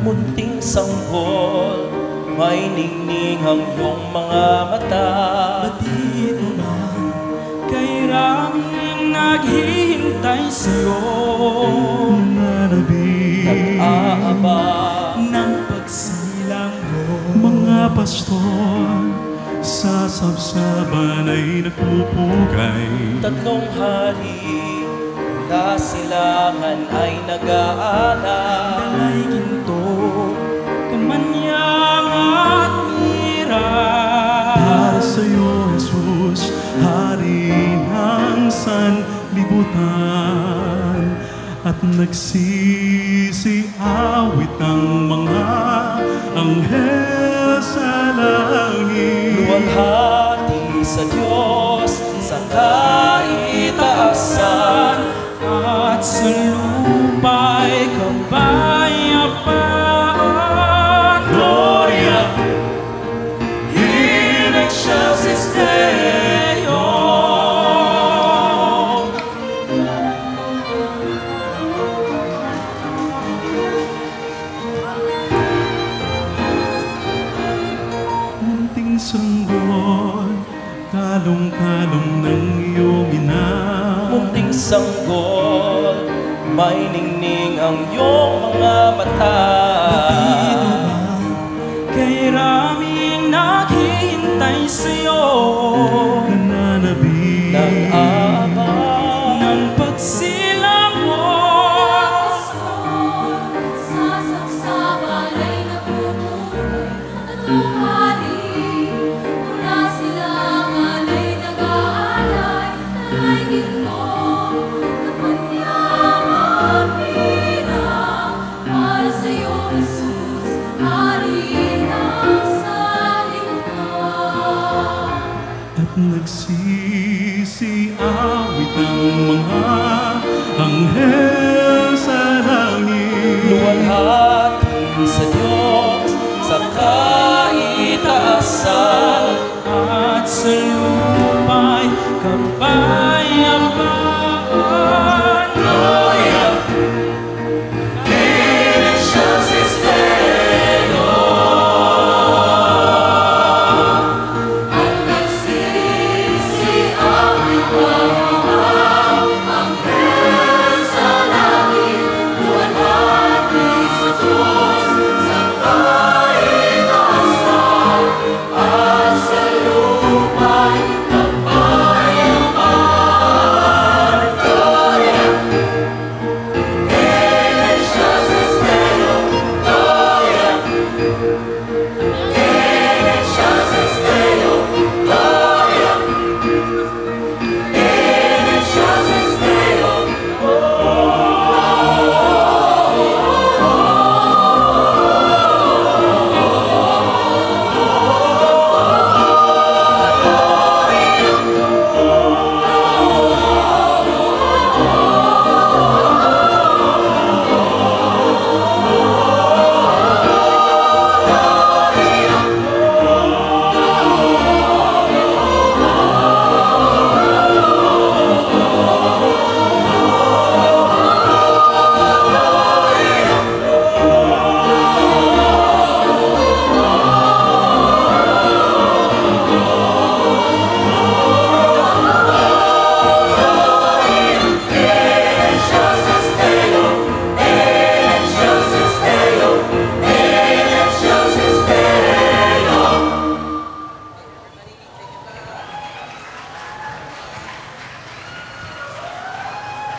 munting sanggol, may ningning ang iyong mga mata. Batid mo man kay raming naghihintay sa'yo, nananabik, nag-aaba ng pagsilang mo. mga pastor sa sabsaban ay nagpupugay. 3 hari mula silangan ay nag-aalay. Dalay ginto, kamanyang at mira. Para sa'yo, Jesus, Hari ng sanlibutan, at nagsisiawit ang mga anghel sa langit. Luwalhati sa Diyos sa kaitaasan, At sa lupa'y kapayapaan. Gloria in excelsis Deo. Munting sanggol, kalong-kalong ng iyong ina. Munting sanggol, may ningning ang iyong mga mata. Batid mo man kay raming naghihintay sa'yo, Nananabik, Nag-aaba ng pagsilang mo. Sa sabsaban ay nagpupugay, tatlong hari mula silangan ay nag-aalay. Dalay ginto, kapanyang at mira. Para sa'yo, Jesus, Hari ng sanlibutan. at nagsisiawit ang mga anghel sa langit. luwalhati sa Diyos sa kaitaasan, At sa lupa'y kapayapaan.